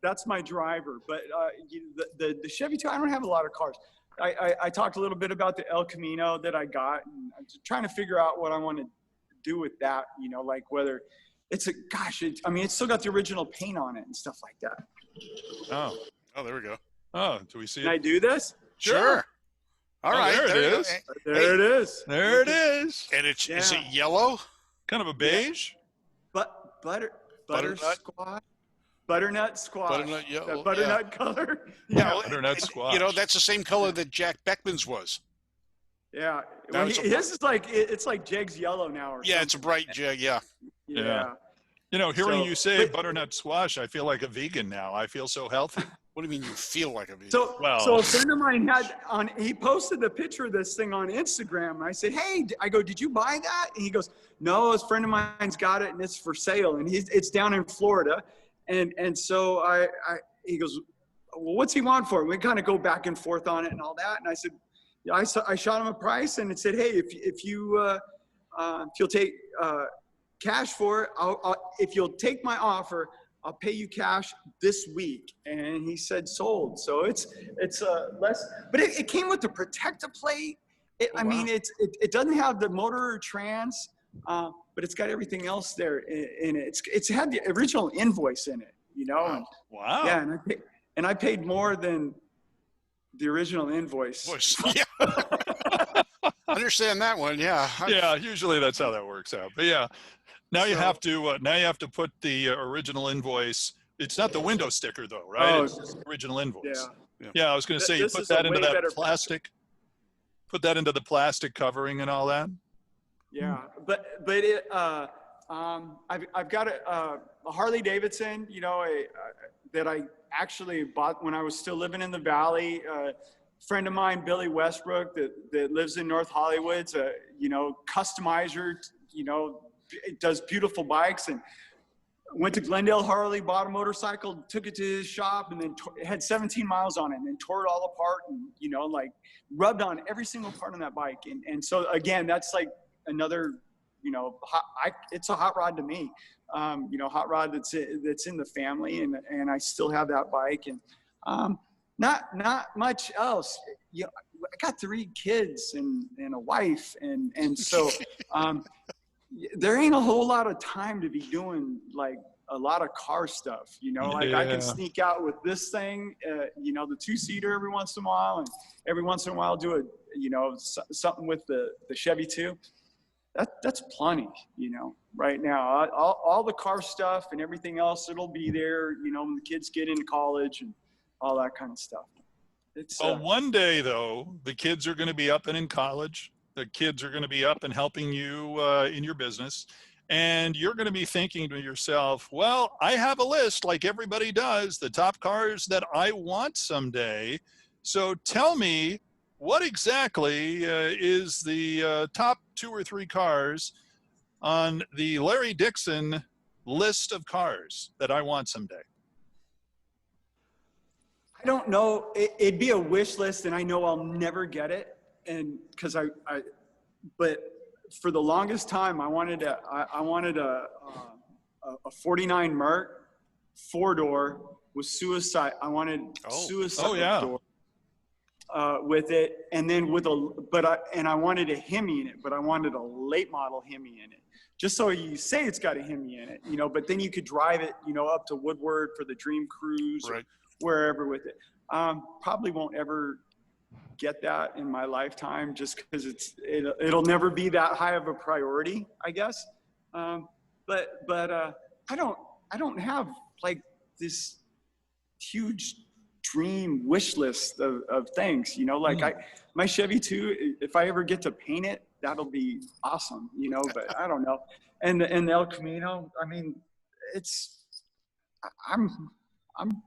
that's my driver. But the Chevy 2, I don't have a lot of cars. I talked a little bit about the El Camino that I got, and I'm just trying to figure out what I want to do with that, you know, like whether it's I mean, it's still got the original paint on it and stuff like that. Oh, there we go. Oh, do we see Can it? I do this? Sure. All right. There it is. There it is. There it is. And is it yellow? Kind of a beige. But Butternut? butternut squash. Butternut yellow. That butternut color. Yeah, Butternut squash. You know, that's the same color that Jack Beckman's was. Yeah. Now Well, it's a- his is like it's like Jeg's yellow now. Or Yeah, it's a something. bright jag. Yeah. Yeah. You know, hearing So- you say but- butternut squash, I feel like a vegan now. I feel so healthy. What do you mean you feel like a vegan? So, Well- so a friend of mine he posted the picture of this thing on Instagram. And I said, hey, I go, did you buy that? And he goes, no, a friend of mine's got it and it's for sale. And it's down in Florida. And so he goes, well, what's he want for it? We kind of go back and forth on it and all that. And I said, I shot him a price and it said, hey, if you'll take cash for it, if you'll take my offer, I'll pay you cash this week. And he said sold. So it's less, but it came with the protector plate. I mean, it doesn't have the motor or trans, but it's got everything else there in it. It's had the original invoice in it, you know? Wow. And, Wow. yeah. And I paid more than the original invoice. Yeah. Understand that one. Yeah. Yeah, usually that's how that works out. But yeah, now you have to put the original invoice. It's not the window sticker though, right? Oh, It's just the original invoice. Yeah. Yeah, I was going to say you This put is a that into way that better plastic. Put that into the plastic covering and all that. Yeah, but I've got a Harley Davidson, you know, that I actually bought when I was still living in the Valley. Friend of mine, Billy Westbrook, that lives in North Hollywood's a, you know, customizer, you know, does beautiful bikes, and went to Glendale Harley, bought a motorcycle, took it to his shop, and then it had 17 miles on it, and then tore it all apart, and, you know, like rubbed on every single part on that bike. And so again, that's like another, you know, it's a hot rod to me, you know, hot rod that's in the family, and I still have that bike, and not much else. You know, I got 3 kids and a wife, and so there ain't a whole lot of time to be doing like a lot of car stuff, you know. Like I can sneak out with this thing, you know, the 2-seater every once in a while, and every once in a while do you know, something with the Chevy 2. That's plenty, you know, right now. All the car stuff and everything else, it'll be there, you know, when the kids get into college and all that kind of stuff. It's One day though, the kids are going to be up and in college. The kids are going to be up and helping you in your business. And you're going to be thinking to yourself, well, I have a list like everybody does, the top cars that I want someday. So tell me, what exactly is the top 2 or 3 cars on the Larry Dixon list of cars that I want someday? I don't know. It'd be a wish list, and I know I'll never get it. And because but for the longest time, I wanted a 49 Mert 4-door with suicide. I wanted suicide door with it, and then I wanted a Hemi in it, but I wanted a late model Hemi in it. Just so you say it's got a Hemi in it, you know, but then you could drive it, you know, up to Woodward for the Dream Cruise, Right. or wherever with it. Probably won't ever get that in my lifetime, just because it'll never be that high of a priority, I guess. But I don't have like this huge dream wish list of things, you know, like my Chevy too, if I ever get to paint it, that'll be awesome, you know, but I don't know. And the El Camino, I mean, I'm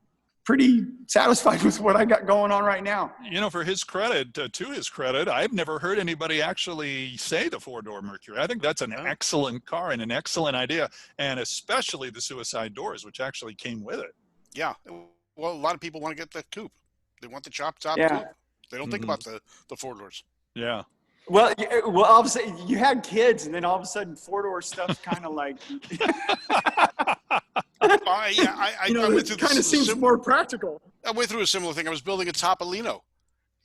pretty satisfied with what I got going on right now. You know, for his credit, to his credit, I've never heard anybody actually say the four-door Mercury. I think that's an excellent car and an excellent idea, and especially the suicide doors, which actually came with it. Yeah. Well, a lot of people want to get the coupe. They want the chop top Yeah. coupe. They don't think about the four doors. Yeah. Well, all of a sudden you had kids, and then all of a sudden four-door stuff's kind of like, I went through kind of seems more practical. I went through a similar thing. I was building a Topolino,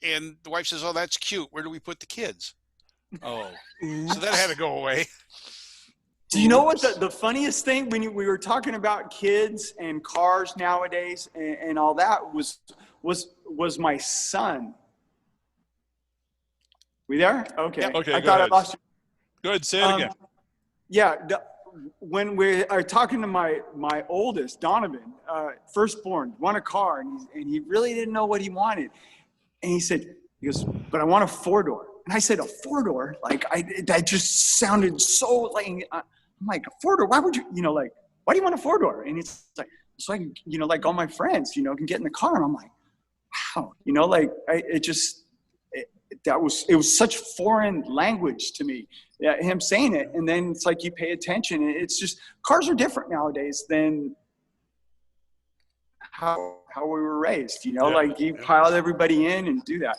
and the wife says, "Oh, that's cute. Where do we put the kids?" Oh, so that had to go away. Do you know what the funniest thing when we were talking about kids and cars nowadays and all that was my son. We there? Okay. Yeah. Okay. I thought I lost you. Good. Say it again. Yeah. When we are talking to my oldest, Donovan, firstborn, won a car, and he really didn't know what he wanted. And he goes, but I want a four-door. And I said, a four-door? Like, that just sounded so like, I'm like, a four-door? Why would you, like, why do you want a four-door? And he's like, so I can, like all my friends, can get in the car. And I'm like, wow, like, it was such foreign language to me, him saying it. And then it's like, you pay attention. It's just, cars are different nowadays than how we were raised, like you pile everybody in and do that.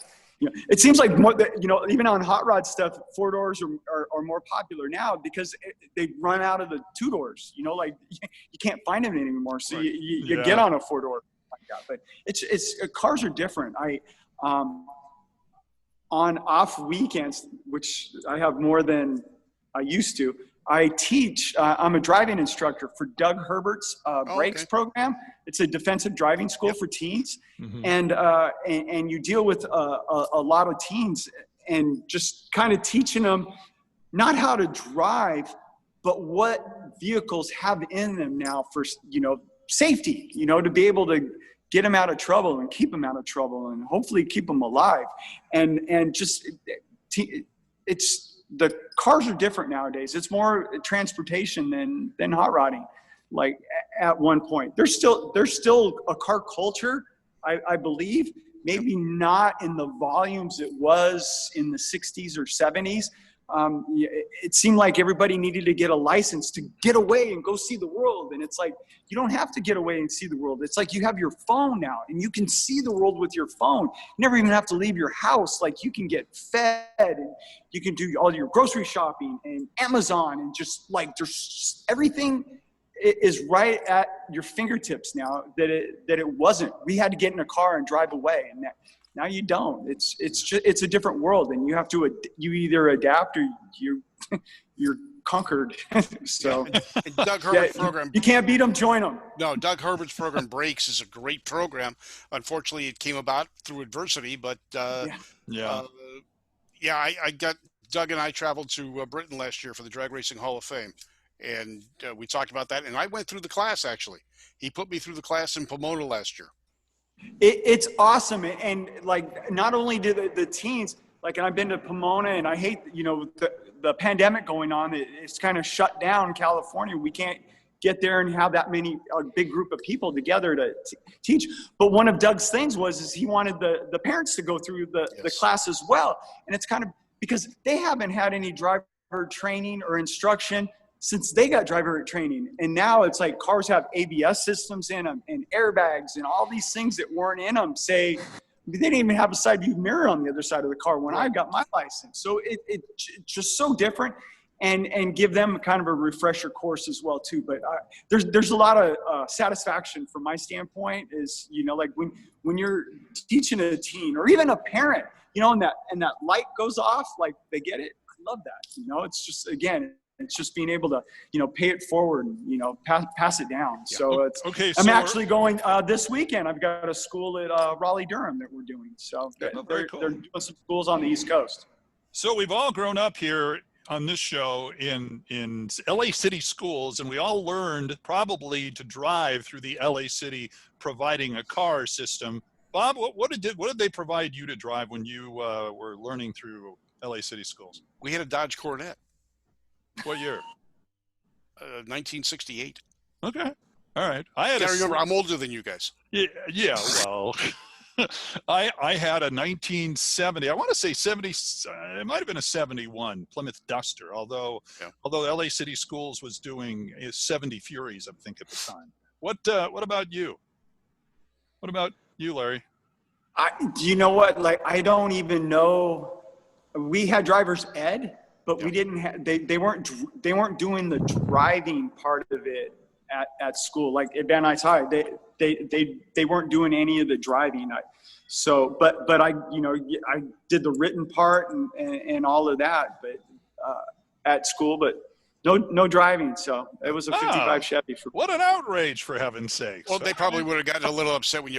It seems like more that, even on hot rod stuff, four doors are more popular now because they run out of the two doors, like you can't find them anymore. So you get on a four door like that, but it's cars are different. On off weekends, which I have more than I used to, I teach. I'm a driving instructor for Doug Herbert's brakes program. It's a defensive driving school for teens, and you deal with a lot of teens and just kind of teaching them not how to drive, but what vehicles have in them now for safety. To be able to get them out of trouble and keep them out of trouble and hopefully keep them alive. And just, the cars are different nowadays. It's more transportation than hot rodding. Like at one point, there's still a car culture, I believe, maybe not in the volumes it was in the 60s or 70s. It seemed like everybody needed to get a license to get away and go see the world. And it's like, you don't have to get away and see the world. It's like you have your phone now and you can see the world with your phone. You never even have to leave your house. Like you can get fed and you can do all your grocery shopping and Amazon and just like there's everything is right at your fingertips now that it wasn't. We had to get in a car and drive away, and now you don't. It's a different world, and you have to you either adapt or you're conquered. So and Doug Herbert's program, you can't beat them, join them. No, Doug Herbert's program Brakes is a great program. Unfortunately, it came about through adversity, but I got Doug and I traveled to Britain last year for the Drag Racing Hall of Fame. And we talked about that, and I went through the class, actually. He put me through the class in Pomona last year. It's awesome. And like, not only do the teens, like, and I've been to Pomona, and I hate, the pandemic going on, it's kind of shut down California. We can't get there and have that many, a big group of people together to teach. But one of Doug's things is he wanted the parents to go through the class as well. And it's kind of, because they haven't had any driver training or instruction since they got driver training. And now it's like cars have ABS systems in them and airbags and all these things that weren't in them. They didn't even have a side view mirror on the other side of the car when I got my license. So it's just so different, and give them kind of a refresher course as well too. But there's a lot of satisfaction from my standpoint is, like when you're teaching a teen or even a parent, and that light goes off, like they get it. I love that. It's just, again, it's just being able to, pay it forward, pass it down. Yeah. So I'm actually going this weekend. I've got a school at Raleigh, Durham that we're doing. So they're doing some schools on the East Coast. So we've all grown up here on this show in LA City schools, and we all learned probably to drive through the LA City providing a car system. Bob, what did they provide you to drive when you were learning through LA City Schools? We had a Dodge Coronet, What year? 1968. Okay. All right. I had Gotta remember, I'm older than you guys. Yeah, well, I had a 1970, I want to say 70, it might have been a 71 Plymouth Duster, although LA City Schools was doing 70 Furies, I think, at the time. What about you? What about you, Larry? Do you know what? Like, I don't even know. We had driver's ed, but we didn't have, they weren't doing the driving part of it at school. Like at Van Nuys High, they weren't doing any of the driving. But I did the written part and all of that, but at school, but no driving. So it was a 55 Chevy. What an outrage, for heaven's sake. Well, they probably would have gotten a little upset when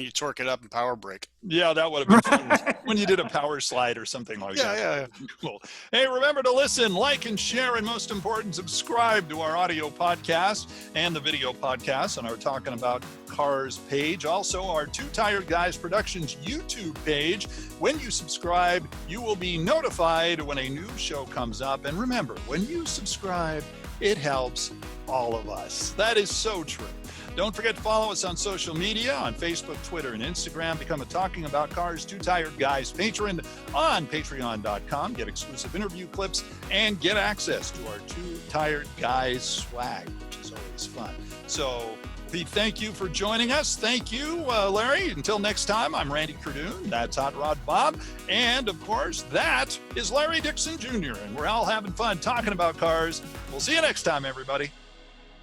you torque it up and power brake. Yeah, that would have been fun when you did a power slide or something like that. Yeah. Cool. Hey, remember to listen, like, and share, and most important, subscribe to our audio podcast and the video podcast on our Talking About Cars page. Also, our Two Tired Guys Productions YouTube page. When you subscribe, you will be notified when a new show comes up. And remember, when you subscribe, it helps all of us. That is so true. Don't forget to follow us on social media, on Facebook, Twitter, and Instagram. Become a Talking About Cars Two Tired Guys patron on patreon.com. Get exclusive interview clips and get access to our Two Tired Guys swag, which is always fun. So Pete, thank you for joining us. Thank you, Larry. Until next time, I'm Randy Cardoon. That's Hot Rod Bob. And, of course, that is Larry Dixon Jr. And we're all having fun talking about cars. We'll see you next time, everybody.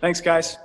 Thanks, guys.